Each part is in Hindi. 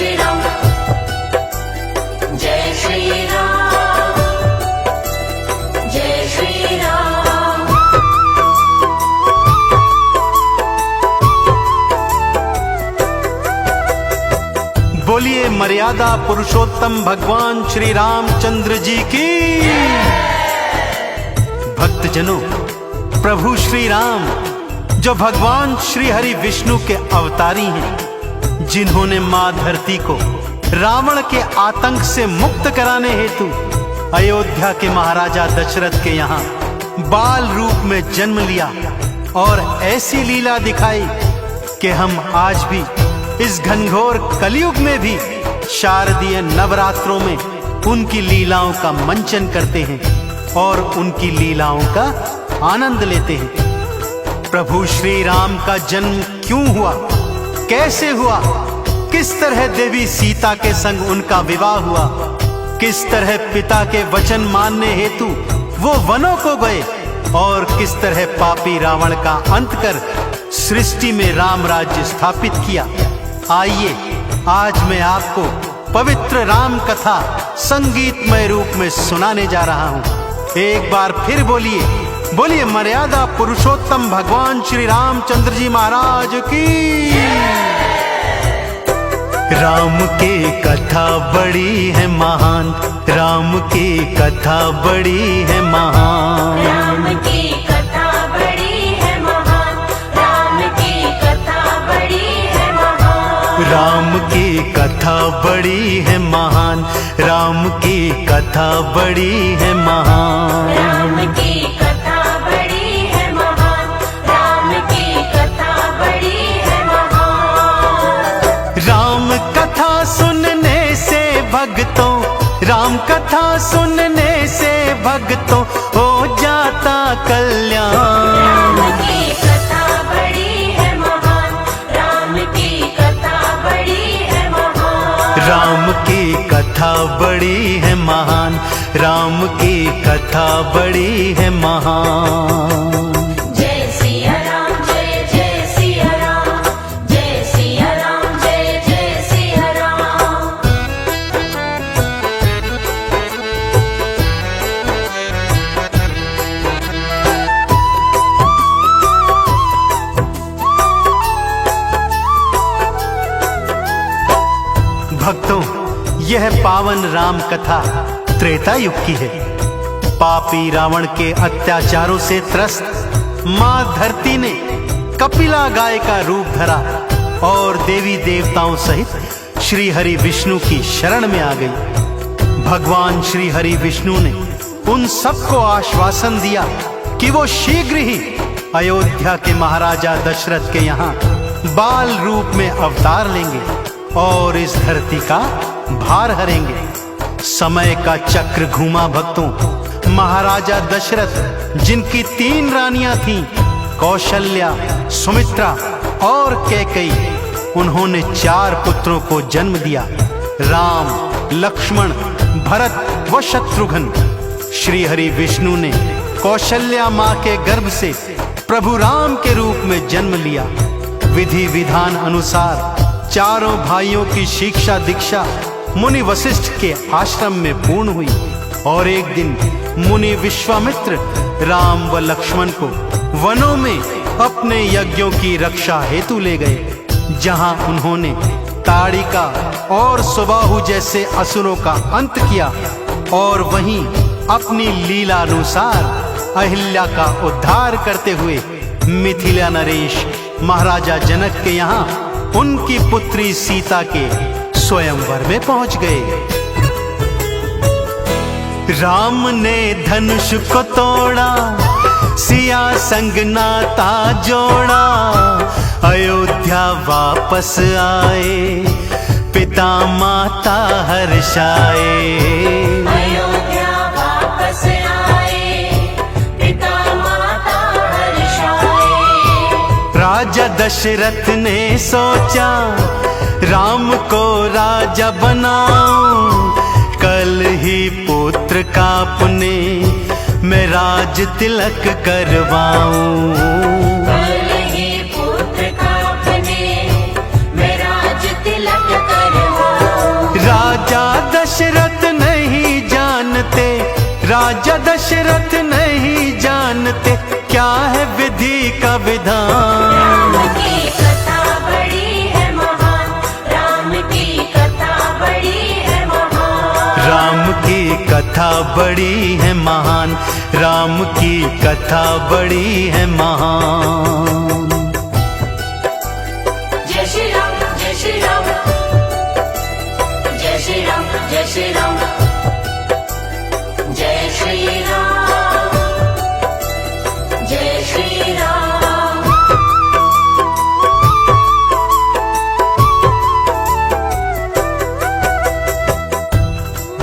श्री राम, जय श्री राम, जय श्री राम। बोलिए मर्यादा पुरुषोत्तम भगवान श्री रामचंद्र जी की। भक्तजनों, प्रभु श्री राम जो भगवान श्री हरि विष्णु के अवतारी हैं, जिन्होंने मां धरती को रावण के आतंक से मुक्त कराने हेतु अयोध्या के महाराजा दशरथ के यहाँ बाल रूप में जन्म लिया और ऐसी लीला दिखाई कि हम आज भी इस घनघोर कलयुग में भी शारदीय नवरात्रों में उनकी लीलाओं का मंचन करते हैं और उनकी लीलाओं का आनंद लेते हैं। प्रभु श्री राम का जन्म क्यों हुआ, कैसे हुआ, किस तरह देवी सीता के संग उनका विवाह हुआ, किस तरह पिता के वचन मानने हेतु वो वनों को गए और किस तरह पापी रावण का अंत कर सृष्टि में राम राज्य स्थापित किया। आइए आज मैं आपको पवित्र राम कथा संगीतमय रूप में सुनाने जा रहा हूँ। एक बार फिर बोलिए, बोलिए मर्यादा पुरुषोत्तम भगवान श्री रामचंद्र जी महाराज की। राम की कथा बड़ी है महान, राम की कथा बड़ी है महान, राम की कथा बड़ी है महान, राम की कथा बड़ी है महान, राम की कथा बड़ी है महान, राम की कथा बड़ी है महान, राम की कथा बड़ी है महान, राम की कथा बड़ी है महान। राम कथा सुनने से भक्तों, राम कथा सुनने से भक्तों हो जाता कल्याण। राम की कथा बड़ी है महान, राम की कथा बड़ी है महान, राम की कथा बड़ी है महान, राम की कथा बड़ी है महान। जय सिया राम, जय जय सिया राम, जय सिया राम, जय जय सिया राम। भक्तों, यह पावन राम कथा त्रेता युग की है। पापी रावण के अत्याचारों से त्रस्त मां धरती ने कपिला गाय का रूप धरा और देवी देवताओं सहित श्री हरि विष्णु की शरण में आ गई। भगवान श्री हरि विष्णु ने उन सबको आश्वासन दिया कि वो शीघ्र ही अयोध्या के महाराजा दशरथ के यहाँ बाल रूप में अवतार लेंगे और इस धरती का भार हरेंगे। समय का चक्र घूमा भक्तों। महाराजा दशरथ, जिनकी 3 रानियां थीं, कौशल्या, सुमित्रा और कैकेयी, उन्होंने 4 पुत्रों को जन्म दिया, राम, लक्ष्मण, भरत व शत्रुघ्न। श्री हरि विष्णु ने कौशल्या मां के गर्भ से प्रभु राम के रूप में जन्म लिया। विधि विधान अनुसार चारों भाइयों की शिक्षा दीक्षा मुनि वशिष्ठ के आश्रम में पूर्ण हुई और एक दिन मुनि विश्वामित्र राम व लक्ष्मण को वनों में अपने यज्ञों की रक्षा हेतु ले गए, जहां उन्होंने ताड़िका और सुबाहु जैसे असुरों का अंत किया और वहीं अपनी लीला अनुसार अहिल्या का उद्धार करते हुए मिथिला नरेश महाराजा जनक के यहाँ उनकी पुत्री सीता के स्वयंवर में पहुंच गए। राम ने धनुष को तोड़ा, सिया संग नाता जोड़ा, अयोध्या वापस आए, पिता माता हर्षाए। अयोध्या वापस आए, पिता माता हर्षाए। राजा दशरथ ने सोचा, राम को राजा बनाऊं, कल ही पुत्र का अपने मैं राज तिलक करवाऊं। कल ही पुत्र का अपने मैं राज तिलक करवाऊं। क्या है विधि का विधान। राम की कथा बड़ी है महान, राम की कथा बड़ी है महान। राम की कथा बड़ी है महान, राम की कथा बड़ी है महान। जय श्री राम, जय श्री राम, जय श्री राम, जय श्री राम, जय श्री राम, जय श्री राम।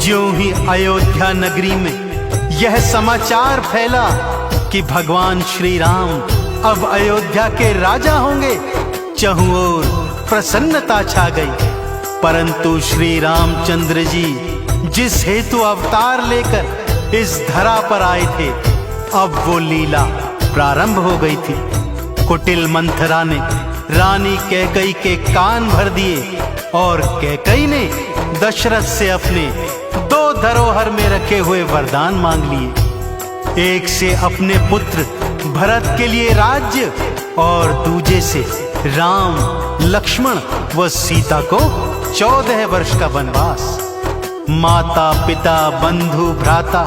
ज्यों ही अयोध्या नगरी में यह समाचार फैला कि भगवान श्री राम अब अयोध्या के राजा होंगे, चहुं ओर प्रसन्नता छा गई। परंतु श्री रामचंद्र जी जिस हेतु अवतार लेकर इस धरा पर आए थे, अब वो लीला प्रारंभ हो गई थी। कुटिल मंथरा ने रानी कैकई के कान भर दिए और कैकई ने दशरथ से अपने 2 धरोहर में रखे हुए वरदान मांग लिए। एक से अपने पुत्र भरत के लिए राज्य और दूजे से राम, लक्ष्मण व सीता को 14 वर्ष का वनवास। माता पिता बंधु भ्राता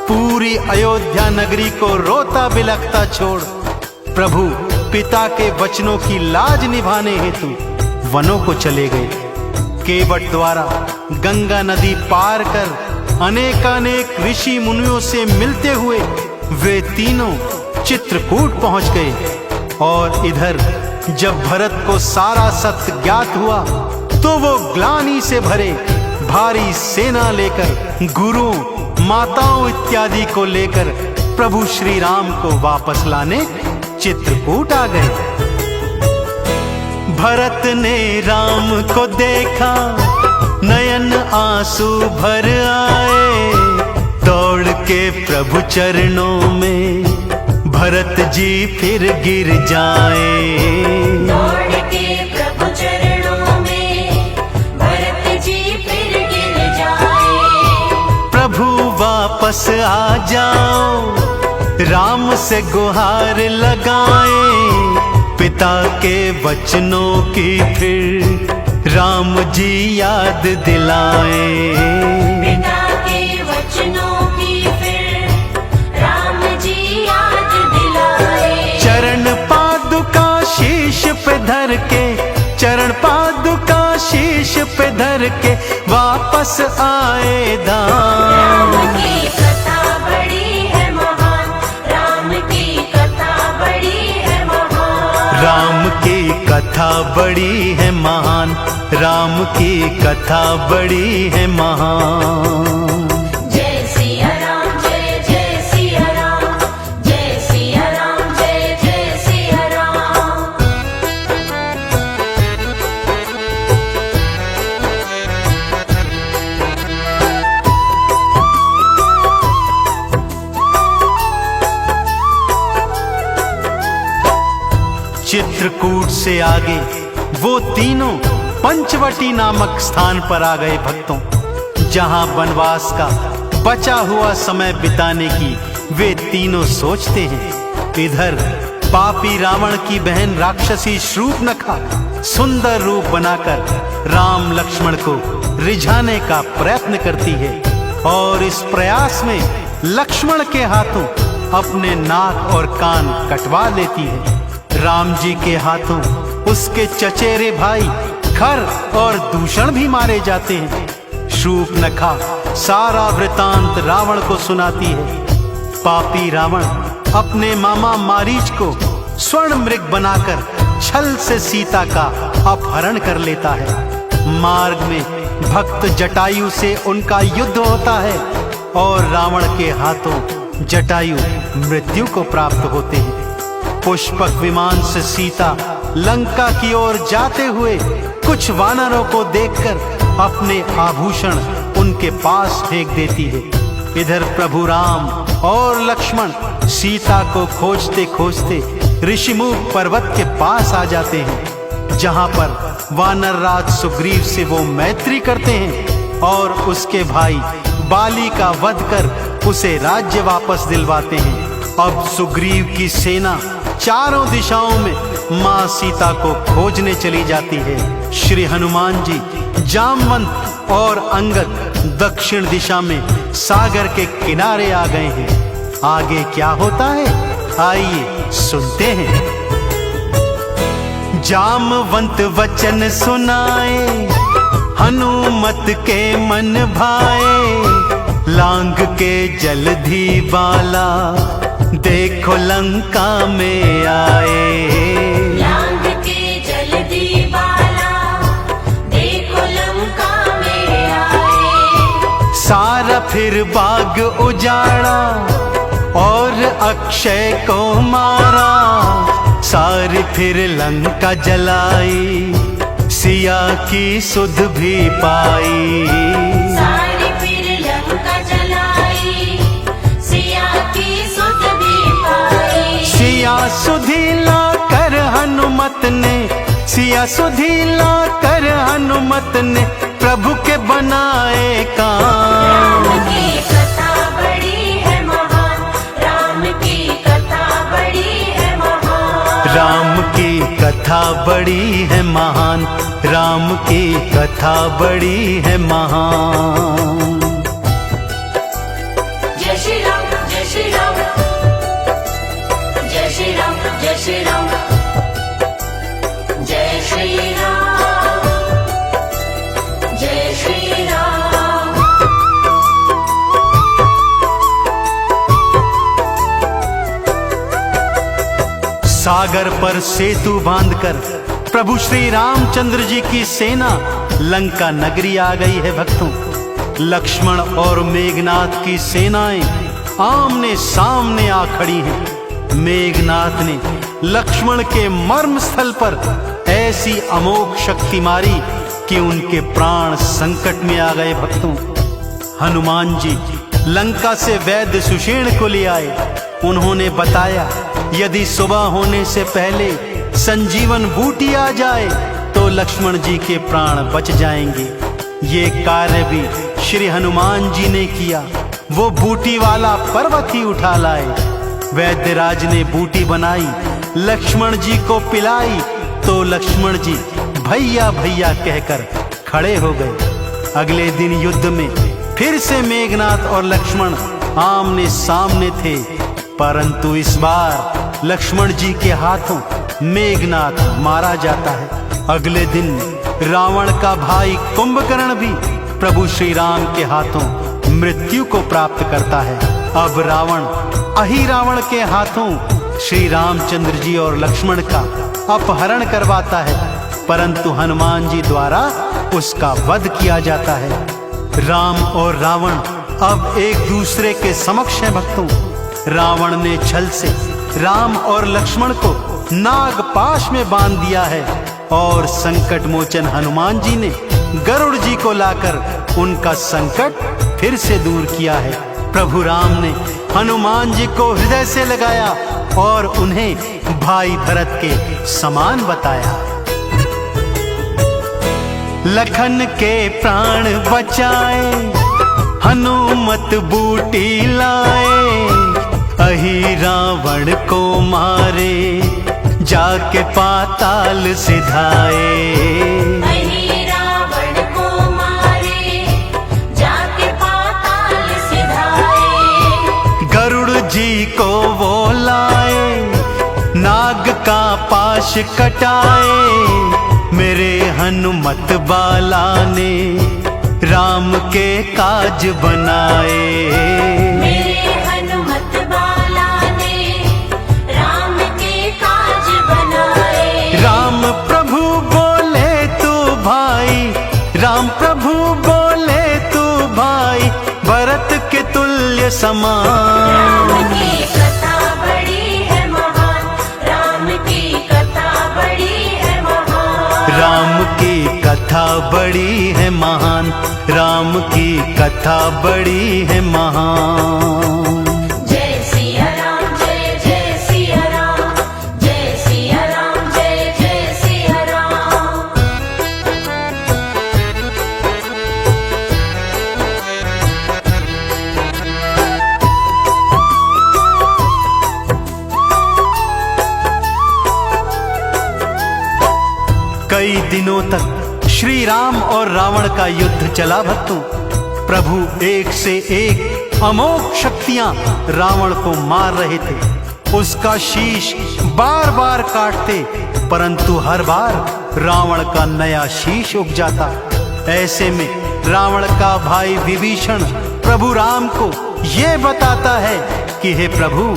पूरी अयोध्या नगरी को रोता बिलखता छोड़ प्रभु पिता के वचनों की लाज निभाने हेतु वनों को चले गए। केवट द्वारा गंगा नदी पार कर अनेकानेक ऋषि मुनियों से मिलते हुए वे तीनों चित्रकूट पहुंच गए। और इधर जब भरत को सारा सत्य ज्ञात हुआ तो वो ग्लानि से भरे भारी सेना लेकर गुरुओं, माताओं इत्यादि को लेकर प्रभु श्री राम को वापस लाने चित्रकूट आ गए। भरत ने राम को देखा, नयन आंसू भर आए। दौड़ के प्रभु चरणों में भरत जी फिर गिर जाए। दौड़ के प्रभु चरणों में भरत जी फिर गिर जाए। प्रभु वापस आ जाओ, राम से गुहार लगाए। पिता के वचनों की फिर राम जी याद दिलाए। पिता के वचनों की फिर राम जी याद दिलाए। चरण पादुका शीश पे धर के, चरण पादुका शीश पे धर के वापस आए धाम। राम की कथा बड़ी है महान, राम की कथा बड़ी है महान। राम की कथा बड़ी है महान, राम की कथा बड़ी है महान। जय सिया राम, जय जय सिया राम, जय सिया राम, जय जय सिया राम। चित्रकूट से आगे वो तीनों पंचवटी नामक स्थान पर आ गए भक्तों, जहां वनवास का बचा हुआ समय बिताने की वे तीनों सोचते हैं। इधर पापी रावण की बहन राक्षसी शूर्पणखा सुंदर रूप बनाकर राम लक्ष्मण को रिझाने का प्रयत्न करती है और इस प्रयास में लक्ष्मण के हाथों अपने नाक और कान कटवा लेती है। राम जी के हाथों उसके चचेरे भाई खर और दूषण भी मारे जाते हैं। शूर्पणखा सारा वृतांत रावण को सुनाती है। पापी रावण अपने मामा मारीच को स्वर्ण मृग बनाकर छल से सीता का अपहरण कर लेता है। मार्ग में भक्त जटायु से उनका युद्ध होता है और रावण के हाथों जटायु मृत्यु को प्राप्त होते हैं। पुष्पक विमान से सीता लंका की ओर जाते हुए कुछ वानरों को देखकर अपने आभूषण उनके पास फेंक देती है। इधर प्रभु राम और लक्ष्मण सीता को खोजते खोजते ऋषिमुख पर्वत के पास आ जाते हैं, जहां पर वानर राज सुग्रीव से वो मैत्री करते हैं और उसके भाई बाली का वध कर उसे राज्य वापस दिलवाते हैं अब सुग्रीव की सेना चारों दिशाओं में मां सीता को खोजने चली जाती है। श्री हनुमान जी, जामवंत और अंगद दक्षिण दिशा में सागर के किनारे आ गए हैं। आगे क्या होता है, आइए सुनते हैं। जामवंत वचन सुनाए, हनुमत के मन भाए। लांग के जलधि बाला, देखो लंका में आए। लांग के जलधि बाला, देखो लंका में आए। सारा फिर बाग उजाड़ा, और अक्षय को मारा। सारी फिर लंका जलाई, सिया की सुध भी पाई। सारी फिर लंका जलाई, सिया की सुध भी पाई। सिया सुधी ला कर हनुमत ने, सिया सुधी ला कर हनुमत ने, प्रभु के बनाए काम। राम की कथा बड़ी है महान, राम की कथा बड़ी है महान। राम की कथा बड़ी है महान, राम की कथा बड़ी है महान। जय श्री राम, जय श्री राम, जय श्री राम, जय श्री राम, जय श्री राम, जय श्री राम। सागर पर सेतु बांधकर प्रभु श्री रामचंद्र जी की सेना लंका नगरी आ गई है। भक्तों, लक्ष्मण और मेघनाथ की सेनाएं आमने सामने आ खड़ी हैं। मेघनाथ ने लक्ष्मण के मर्म स्थल पर ऐसी अमोघ शक्ति मारी कि उनके प्राण संकट में आ गए। भक्तों, हनुमान जी लंका से वैद्य सुषेण को ले आए। उन्होंने बताया, यदि सुबह होने से पहले संजीवन बूटी आ जाए तो लक्ष्मण जी के प्राण बच जाएंगे। ये कार्य भी श्री हनुमान जी ने किया। वो बूटी वाला पर्वत ही उठा लाए। वैद्यराज ने बूटी बनाई, लक्ष्मण जी को पिलाई, तो लक्ष्मण जी भैया भैया कहकर खड़े हो गए। अगले दिन युद्ध में फिर से मेघनाथ और लक्ष्मण आमने सामने थे, परंतु इस बार लक्ष्मण जी के हाथों मेघनाथ मारा जाता है। अगले दिन रावण का भाई कुंभकर्ण भी प्रभु श्री राम के हाथों मृत्यु को प्राप्त करता है। अब रावण अहिरावण के हाथों श्री रामचंद्र जी और लक्ष्मण का अपहरण करवाता है, परंतु हनुमान जी द्वारा उसका वध किया जाता है। राम और रावण अब एक दूसरे के समक्ष हैं। भक्तों, रावण ने छल से राम और लक्ष्मण को नागपाश में बांध दिया है, और संकट मोचन हनुमान जी ने गरुड़ जी को लाकर उनका संकट फिर से दूर किया है। प्रभु राम ने हनुमान जी को हृदय से लगाया और उन्हें भाई भरत के समान बताया। लखन के प्राण बचाए, हनुमत बूटी लाए। अहि रावण को मारे, जाके पाताल सिधाए। अहि रावण को मारे, जाके पाताल सिधाए। गरुड़ जी को वो लाए, नाग का पाश कटाए। मेरे हनुमत बाला ने राम के काज बनाए। मेरे हनुमत बाला ने राम के काज बनाए। राम प्रभु बोले तू भाई, राम प्रभु बोले तू भाई, भरत के तुल्य समान। राम की कथा बड़ी है महान, राम की कथा बड़ी है महान। राम की कथा बड़ी है महान, राम की कथा बड़ी है महान। जय सिया राम, जय जय सिया राम, जय सिया राम, जय जय सिया राम। कई दिनों तक श्री राम और रावण का युद्ध चला भक्तों। प्रभु एक से एक अमोघ शक्तियां रावण को मार रहे थे। उसका शीश बार बार काटते, परंतु हर बार रावण का नया शीश उग जाता। ऐसे में रावण का भाई विभीषण प्रभु राम को ये बताता है कि हे प्रभु,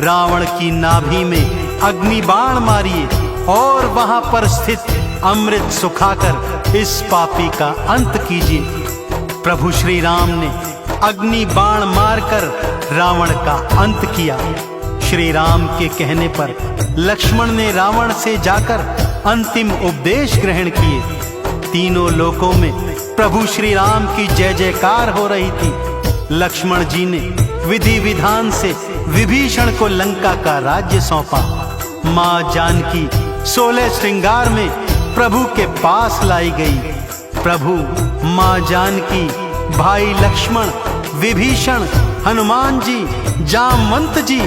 रावण की नाभि में अग्नि बाण मारिए और वहां पर स्थित अमृत सुखाकर इस पापी का अंत कीजिए। प्रभु श्री राम ने अग्नि बाण मारकर रावण का अंत किया। श्री राम के कहने पर लक्ष्मण ने रावण से जाकर अंतिम उपदेश ग्रहण किए। तीनों लोकों में प्रभु श्री राम की जय जयकार हो रही थी। लक्ष्मण जी ने विधि विधान से विभीषण को लंका का राज्य सौंपा। मां जानकी 16 श्रृंगार में प्रभु के पास लाई गई। प्रभु, मां जानकी, भाई लक्ष्मण, विभीषण, हनुमान जी, जामवंत जी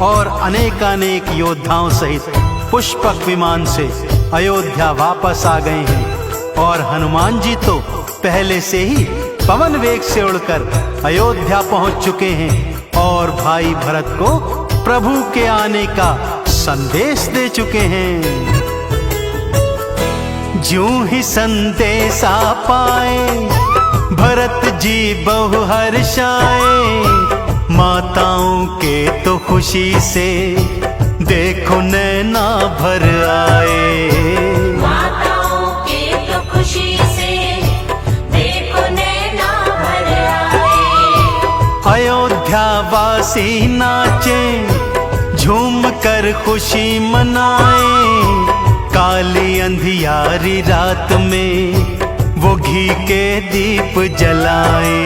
और अनेकानेक योद्धाओं सहित पुष्पक विमान से अयोध्या वापस आ गए हैं। और हनुमान जी तो पहले से ही पवन वेग से उड़कर अयोध्या पहुंच चुके हैं और भाई भरत को प्रभु के आने का संदेश दे चुके हैं। ज्यों ही संदेशा पाए भरत जी बहु हर्षाए, माताओं के तो खुशी से देखो नैना भर आए। माताओं के तो खुशी से देखो नैना भर आए। अयोध्या वासी नाचे, झूम कर खुशी मनाए। काली अंधियारी रात में वो घी के दीप जलाए।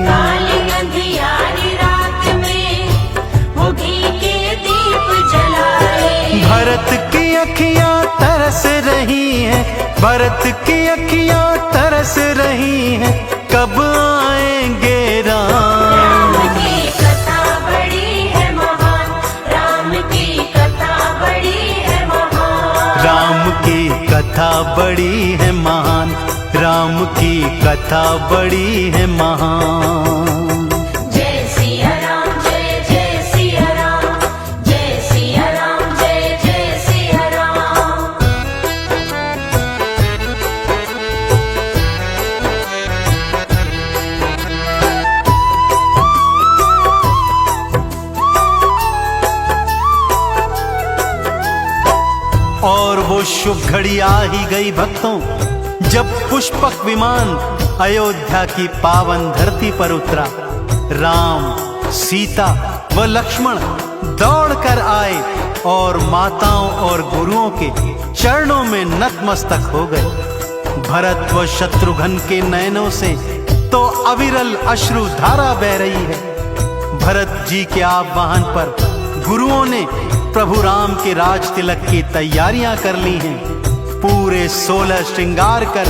काली अंधियारी रात में वो घी के दीप जलाए। भरत की अखियां तरस रही हैं, भरत की अखियां तरस रही हैं, कब आएंगे राम। राम की कथा बड़ी है महान, राम की कथा बड़ी है महान। राम की कथा बड़ी है महान, राम की कथा बड़ी है महान। जय सिया राम, जय जय सिया राम, जय सिया राम, जय जय सिया राम। और वो शुभ घड़ी आ ही गई भक्तों, जब पुष्पक विमान अयोध्या की पावन धरती पर उतरा। राम, सीता व लक्ष्मण दौड़कर आए और माताओं और गुरुओं के चरणों में नतमस्तक हो गए। भरत व शत्रुघ्न के नयनों से तो अविरल अश्रु धारा बह रही है। भरत जी के आवाहन पर गुरुओं ने प्रभु राम के राज तिलक की तैयारियां कर ली हैं। पूरे 16 श्रृंगार कर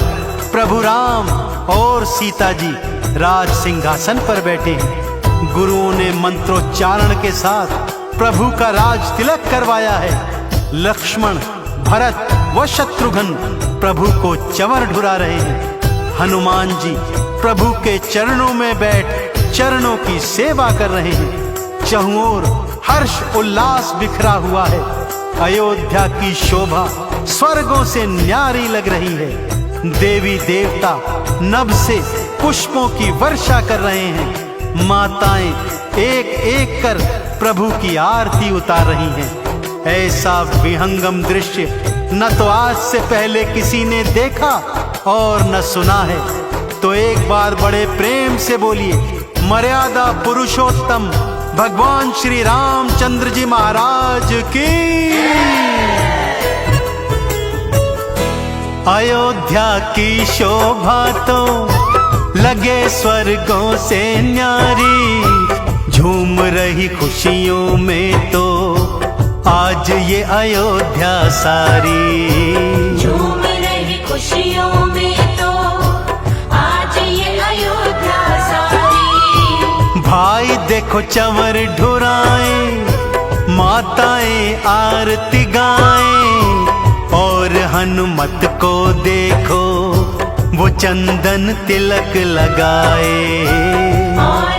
प्रभु राम और सीता जी राज सिंहासन पर बैठे हैं। गुरुओं ने मंत्रोच्चारण के साथ प्रभु का राज तिलक करवाया है। लक्ष्मण, भरत व शत्रुघ्न प्रभु को चंवर ढुरा रहे हैं। हनुमान जी प्रभु के चरणों में बैठ चरणों की सेवा कर रहे हैं। चहुओर हर्ष उल्लास बिखरा हुआ है। अयोध्या की शोभा स्वर्गों से न्यारी लग रही है। देवी देवता नभ से पुष्पों की वर्षा कर रहे हैं। माताएं एक एक कर प्रभु की आरती उतार रही हैं। ऐसा विहंगम दृश्य न तो आज से पहले किसी ने देखा और न सुना है। तो एक बार बड़े प्रेम से बोलिए, मर्यादा पुरुषोत्तम भगवान श्री रामचंद्र जी महाराज की। अयोध्या की शोभा तो लगे स्वर्गों से न्यारी, झूम रही खुशियों में तो आज ये अयोध्या सारी। झूम रही खुशियों में तो आज ये अयोध्या सारी। भाई देखो चंवर ढुराए, माताएं आरती गाएं और हनुमत को देखो वो चंदन तिलक लगाए। और